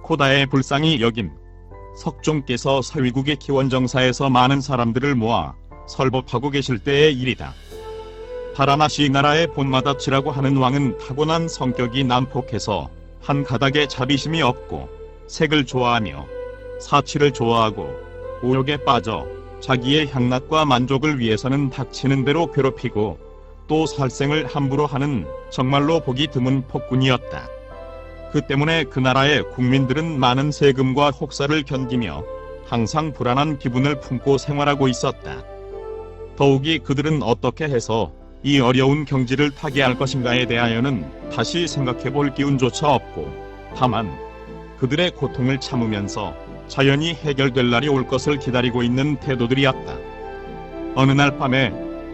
고다의 불쌍히 여긴 석종께서 서위국의 기원정사에서 많은 사람들을 모아 설법하고 계실 때의 일이다. 바라나시 나라의 본마다치라고 하는 왕은 타고난 성격이 난폭해서 한 가닥에 자비심이 없고 색을 좋아하며 사치를 좋아하고 오욕에 빠져 자기의 향락과 만족을 위해서는 닥치는 대로 괴롭히고 또 살생을 함부로 하는 정말로 보기 드문 폭군이었다. 그 때문에 그 나라의 국민들은 많은 세금과 혹사를 견디며 항상 불안한 기분을 품고 생활하고 있었다. 더욱이 그들은 어떻게 해서 이 어려운 경지를 타개할 것인가에 대하여는 다시 생각해 볼 기운조차 없고 다만 그들의 고통을 참으면서 자연히 해결될 날이 올 것을 기다리고 있는 태도들이었다. 어느 날 밤에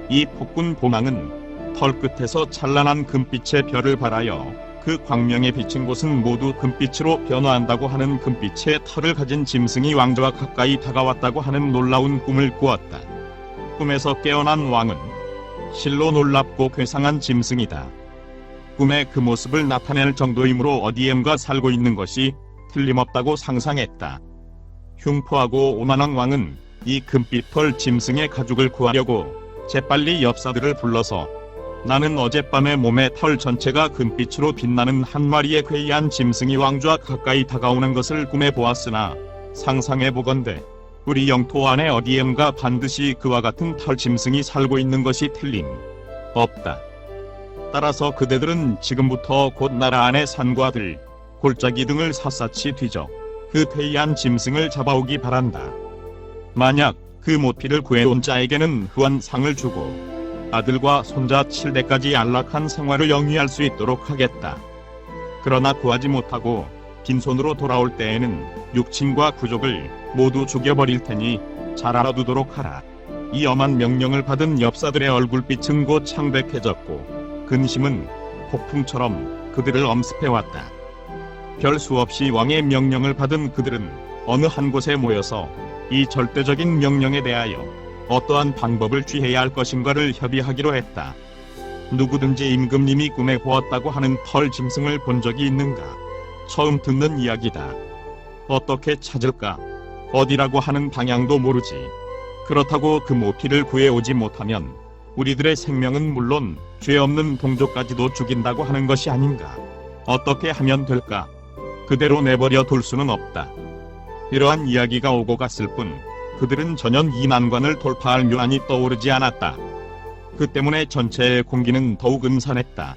이 폭군 보망은 털끝에서 찬란한 금빛의 별을 발하여 그 광명에 비친 곳은 모두 금빛으로 변화한다고 하는 금빛의 털을 가진 짐승이 왕자와 가까이 다가왔다고 하는 놀라운 꿈을 꾸었다. 꿈에서 깨어난 왕은 실로 놀랍고 괴상한 짐승이다. 꿈에 그 모습을 나타낼 정도이므로 어디엔가 살고 있는 것이 틀림없다고 상상했다. 흉포하고 오만한 왕은 이 금빛털 짐승의 가죽을 구하려고 재빨리 엽사들을 불러서 나는 어젯밤에 몸의 털 전체가 금빛으로 빛나는 한 마리의 괴이한 짐승이 왕좌 가까이 다가오는 것을 꿈에 보았으나 상상해보건대 우리 영토 안에 어디엔가 반드시 그와 같은 털 짐승이 살고 있는 것이 틀림 없다. 따라서 그대들은 지금부터 곧 나라 안의 산과 들, 골짜기 등을 샅샅이 뒤져 그 괴이한 짐승을 잡아오기 바란다. 만약 그 모피를 구해온 자에게는 후한 상을 주고 아들과 손자 7대까지 안락한 생활을 영위할 수 있도록 하겠다. 그러나 구하지 못하고 빈손으로 돌아올 때에는 육친과 부족을 모두 죽여버릴 테니 잘 알아두도록 하라. 이 엄한 명령을 받은 엽사들의 얼굴빛은 곧 창백해졌고 근심은 폭풍처럼 그들을 엄습해왔다. 별 수 없이 왕의 명령을 받은 그들은 어느 한 곳에 모여서 이 절대적인 명령에 대하여 어떠한 방법을 취해야 할 것인가를 협의하기로 했다. 누구든지 임금님이 꿈에 보았다고 하는 털 짐승을 본 적이 있는가? 처음 듣는 이야기다. 어떻게 찾을까? 어디라고 하는 방향도 모르지. 그렇다고 그 모피를 구해오지 못하면 우리들의 생명은 물론 죄 없는 동족까지도 죽인다고 하는 것이 아닌가? 어떻게 하면 될까? 그대로 내버려 둘 수는 없다. 이러한 이야기가 오고 갔을 뿐 그들은 전혀 이 난관을 돌파할 묘안이 떠오르지 않았다. 그 때문에 전체의 공기는 더욱 음산했다.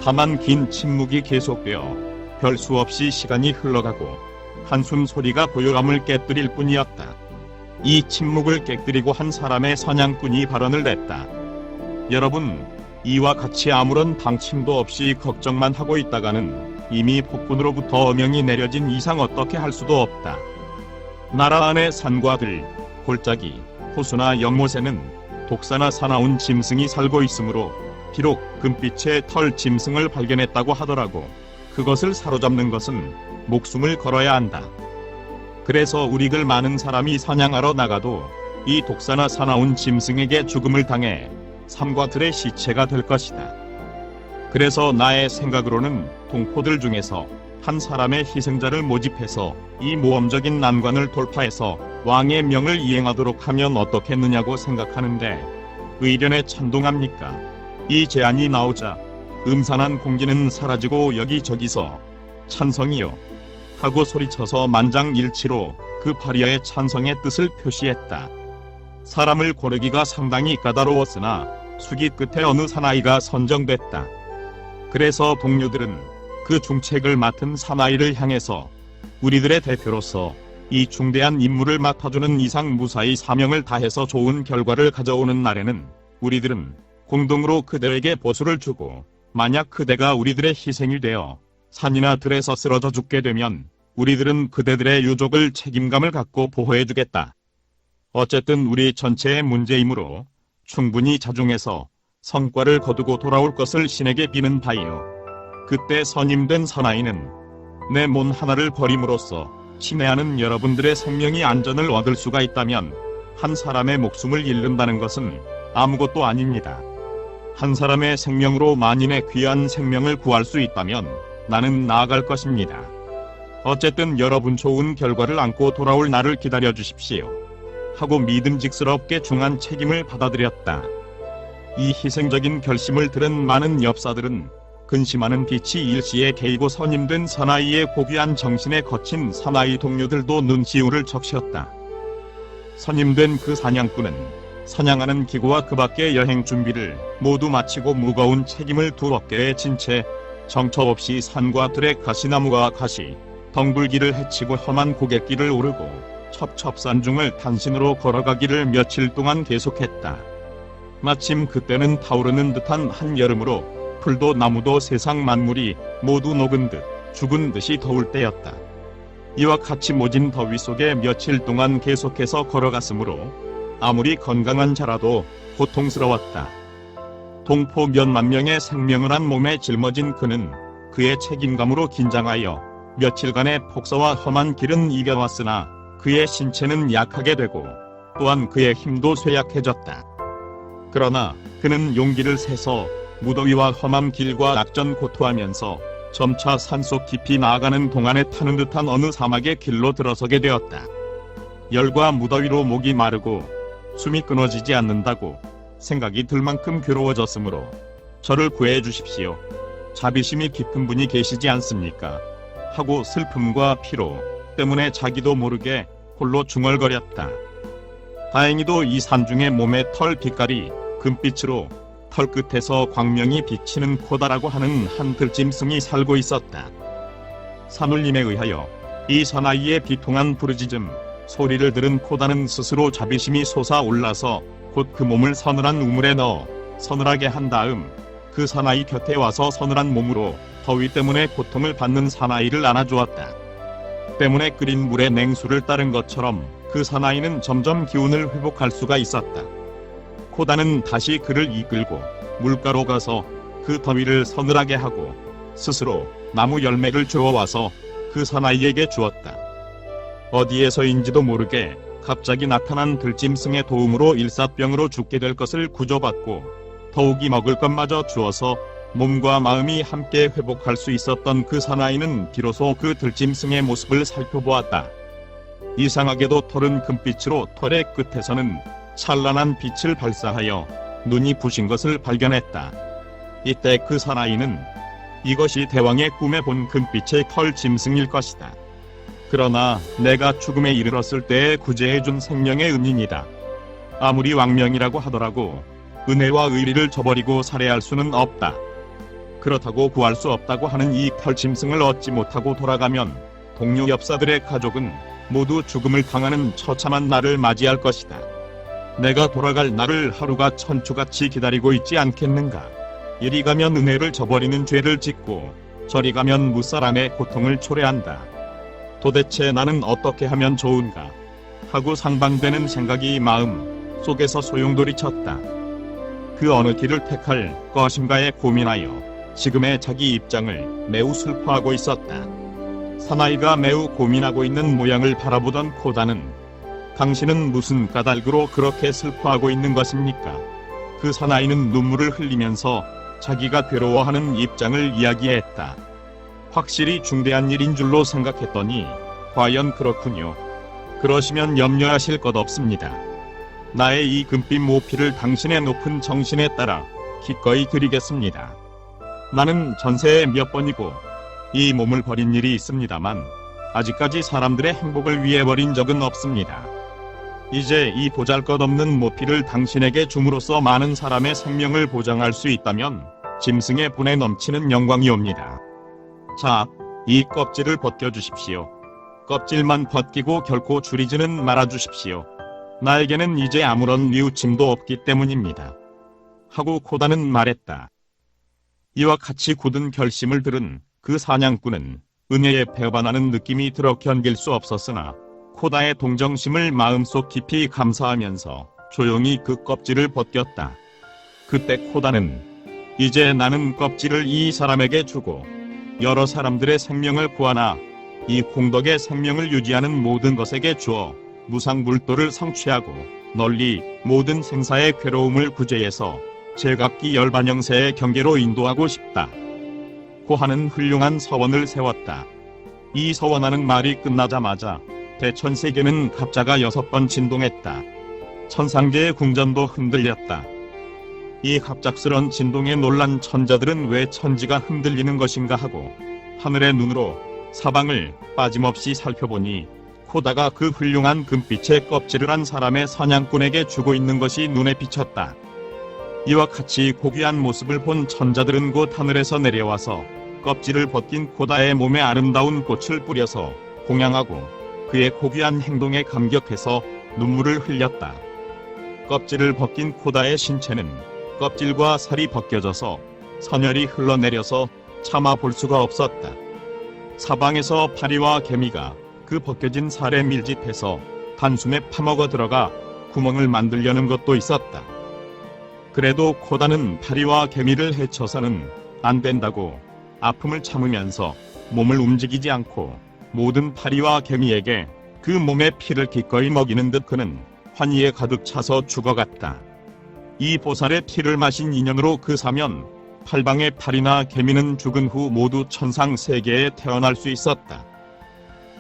다만 긴 침묵이 계속되어 별 수 없이 시간이 흘러가고 한숨 소리가 고요함을 깨뜨릴 뿐이었다. 이 침묵을 깨뜨리고 한 사람의 사냥꾼이 발언을 냈다. 여러분, 이와 같이 아무런 방침도 없이 걱정만 하고 있다가는 이미 폭군으로부터 어명이 내려진 이상 어떻게 할 수도 없다. 나라 안의 산과 들, 골짜기, 호수나 연못에는 독사나 사나운 짐승이 살고 있으므로 비록 금빛의 털 짐승을 발견했다고 하더라도 그것을 사로잡는 것은 목숨을 걸어야 한다. 그래서 우리들 많은 사람이 사냥하러 나가도 이 독사나 사나운 짐승에게 죽음을 당해 삶과 들의 시체가 될 것이다. 그래서 나의 생각으로는 동포들 중에서 한 사람의 희생자를 모집해서 이 모험적인 난관을 돌파해서 왕의 명을 이행하도록 하면 어떻겠느냐고 생각하는데 의견에 찬동합니까? 이 제안이 나오자 음산한 공기는 사라지고 여기저기서 찬성이요 하고 소리쳐서 만장일치로 그 파리아의 찬성의 뜻을 표시했다. 사람을 고르기가 상당히 까다로웠으나 수기 끝에 어느 사나이가 선정됐다. 그래서 동료들은 그 중책을 맡은 사나이를 향해서 우리들의 대표로서 이 중대한 임무를 맡아주는 이상 무사히 사명을 다해서 좋은 결과를 가져오는 날에는 우리들은 공동으로 그대에게 보수를 주고 만약 그대가 우리들의 희생이 되어 산이나 들에서 쓰러져 죽게 되면 우리들은 그대들의 유족을 책임감을 갖고 보호해주겠다. 어쨌든 우리 전체의 문제이므로 충분히 자중해서 성과를 거두고 돌아올 것을 신에게 비는 바이요. 그때 선임된 사나이는 내 몸 하나를 버림으로써 친애하는 여러분들의 생명이 안전을 얻을 수가 있다면 한 사람의 목숨을 잃는다는 것은 아무것도 아닙니다. 한 사람의 생명으로 만인의 귀한 생명을 구할 수 있다면 나는 나아갈 것입니다. 어쨌든 여러분 좋은 결과를 안고 돌아올 날을 기다려 주십시오. 하고 믿음직스럽게 중한 책임을 받아들였다. 이 희생적인 결심을 들은 많은 엽사들은 근심하는 빛이 일시에 개이고 선임된 사나이의 고귀한 정신에 거친 사나이 동료들도 눈시울을 적셨다. 선임된 그 사냥꾼은 사냥하는 기구와 그 밖의 여행 준비를 모두 마치고 무거운 책임을 두 어깨에 진 채 정처 없이 산과 들의 가시나무와 가시, 덩굴길을 헤치고 험한 고갯길을 오르고 첩첩산중을 단신으로 걸어가기를 며칠 동안 계속했다. 마침 그때는 타오르는 듯한 한여름으로 풀도 나무도 세상 만물이 모두 녹은 듯 죽은 듯이 더울 때였다. 이와 같이 모진 더위 속에 며칠 동안 계속해서 걸어갔으므로 아무리 건강한 자라도 고통스러웠다. 동포 몇만 명의 생명을 한 몸에 짊어진 그는 그의 책임감으로 긴장하여 며칠간의 폭서와 험한 길은 이겨왔으나 그의 신체는 약하게 되고 또한 그의 힘도 쇠약해졌다. 그러나 그는 용기를 세서 무더위와 험한 길과 낙전고투하면서 점차 산속 깊이 나아가는 동안에 타는 듯한 어느 사막의 길로 들어서게 되었다. 열과 무더위로 목이 마르고 숨이 끊어지지 않는다고 생각이 들 만큼 괴로워졌으므로 저를 구해 주십시오. 자비심이 깊은 분이 계시지 않습니까? 하고 슬픔과 피로 때문에 자기도 모르게 홀로 중얼거렸다. 다행히도 이 산중의 몸의 털 빛깔이 금빛으로 털 끝에서 광명이 비치는 코다라고 하는 한 들짐승이 살고 있었다. 산울림에 의하여 이 사나이의 비통한 부르짖음 소리를 들은 코다는 스스로 자비심이 솟아올라서 곧 그 몸을 서늘한 우물에 넣어 서늘하게 한 다음 그 사나이 곁에 와서 서늘한 몸으로 더위 때문에 고통을 받는 사나이를 안아주었다. 때문에 끓인 물에 냉수를 따른 것처럼 그 사나이는 점점 기운을 회복할 수가 있었다. 코다는 다시 그를 이끌고 물가로 가서 그 더위를 서늘하게 하고 스스로 나무 열매를 주워와서 그 사나이에게 주었다. 어디에서인지도 모르게 갑자기 나타난 들짐승의 도움으로 일사병으로 죽게 될 것을 구조받고 더욱이 먹을 것마저 주어서 몸과 마음이 함께 회복할 수 있었던 그 사나이는 비로소 그 들짐승의 모습을 살펴보았다. 이상하게도 털은 금빛으로 털의 끝에서는 찬란한 빛을 발사하여 눈이 부신 것을 발견했다. 이때 그 사나이는 이것이 대왕의 꿈에 본 금빛의 털 짐승일 것이다. 그러나 내가 죽음에 이르렀을 때에 구제해준 생명의 은인이다. 아무리 왕명이라고 하더라도 은혜와 의리를 저버리고 살해할 수는 없다. 그렇다고 구할 수 없다고 하는 이 털짐승을 얻지 못하고 돌아가면 동료 엽사들의 가족은 모두 죽음을 당하는 처참한 날을 맞이할 것이다. 내가 돌아갈 날을 하루가 천추같이 기다리고 있지 않겠는가. 이리 가면 은혜를 저버리는 죄를 짓고 저리 가면 무사람의 고통을 초래한다. 도대체 나는 어떻게 하면 좋은가 하고 상방되는 생각이 마음 속에서 소용돌이 쳤다. 그 어느 길을 택할 것인가에 고민하여 지금의 자기 입장을 매우 슬퍼하고 있었다. 사나이가 매우 고민하고 있는 모양을 바라보던 코다는 당신은 무슨 까닭으로 그렇게 슬퍼하고 있는 것입니까? 그 사나이는 눈물을 흘리면서 자기가 괴로워하는 입장을 이야기했다. 확실히 중대한 일인 줄로 생각했더니 과연 그렇군요. 그러시면 염려하실 것 없습니다. 나의 이 금빛 모피를 당신의 높은 정신에 따라 기꺼이 드리겠습니다. 나는 전생에 몇 번이고 이 몸을 버린 일이 있습니다만 아직까지 사람들의 행복을 위해 버린 적은 없습니다. 이제 이 보잘것없는 모피를 당신에게 줌으로써 많은 사람의 생명을 보장할 수 있다면 짐승의 분에 넘치는 영광이옵니다. 자, 이 껍질을 벗겨주십시오. 껍질만 벗기고 결코 줄이지는 말아주십시오. 나에게는 이제 아무런 뉘우침도 없기 때문입니다. 하고 코다는 말했다. 이와 같이 굳은 결심을 들은 그 사냥꾼은 은혜에 배반하는 느낌이 들어 견딜 수 없었으나 코다의 동정심을 마음속 깊이 감사하면서 조용히 그 껍질을 벗겼다. 그때 코다는 이제 나는 껍질을 이 사람에게 주고 여러 사람들의 생명을 구하나 이 공덕의 생명을 유지하는 모든 것에게 주어 무상불도를 성취하고 널리 모든 생사의 괴로움을 구제해서 제각기 열반영세의 경계로 인도하고 싶다. 고하는 훌륭한 서원을 세웠다. 이 서원하는 말이 끝나자마자 대천세계는 갑자가 6번 진동했다. 천상계의 궁전도 흔들렸다. 이 갑작스런 진동에 놀란 천자들은 왜 천지가 흔들리는 것인가 하고 하늘의 눈으로 사방을 빠짐없이 살펴보니 코다가 그 훌륭한 금빛의 껍질을 한 사람의 사냥꾼에게 주고 있는 것이 눈에 비쳤다. 이와 같이 고귀한 모습을 본 천자들은 곧 하늘에서 내려와서 껍질을 벗긴 코다의 몸에 아름다운 꽃을 뿌려서 공양하고 그의 고귀한 행동에 감격해서 눈물을 흘렸다. 껍질을 벗긴 코다의 신체는 껍질과 살이 벗겨져서 선혈이 흘러내려서 차마 볼 수가 없었다. 사방에서 파리와 개미가 그 벗겨진 살에 밀집해서 단숨에 파먹어 들어가 구멍을 만들려는 것도 있었다. 그래도 코다는 파리와 개미를 해쳐서는 안 된다고 아픔을 참으면서 몸을 움직이지 않고 모든 파리와 개미에게 그 몸의 피를 기꺼이 먹이는 듯 그는 환희에 가득 차서 죽어갔다. 이 보살의 피를 마신 인연으로 그 사면 팔방의 파리나 개미는 죽은 후 모두 천상 세계에 태어날 수 있었다.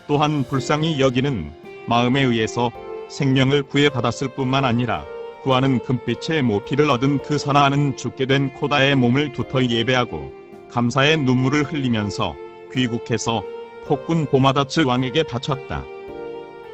또한 불쌍히 여기는 마음에 의해서 생명을 구해받았을 뿐만 아니라 구하는 금빛의 모피를 얻은 그 선하는 죽게 된 코다의 몸을 두터이 예배하고 감사의 눈물을 흘리면서 귀국해서 폭군 보마다츠 왕에게 바쳤다.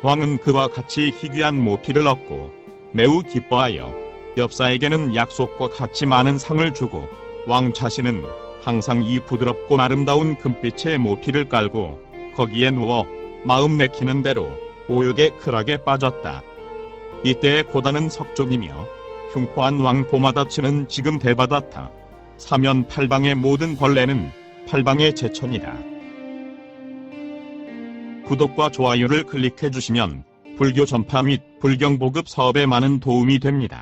왕은 그와 같이 희귀한 모피를 얻고 매우 기뻐하여 엽사에게는 약속과 같이 많은 상을 주고 왕 자신은 항상 이 부드럽고 아름다운 금빛의 모피를 깔고 거기에 누워 마음 내키는 대로 오욕의 쾌락에 빠졌다. 이때 고다는 석종이며 흉포한 왕 보마다츠는 지금 대바다타. 사면 팔방의 모든 벌레는 팔방의 제천이다. 구독과 좋아요를 클릭해 주시면 불교 전파 및 불경 보급 사업에 많은 도움이 됩니다.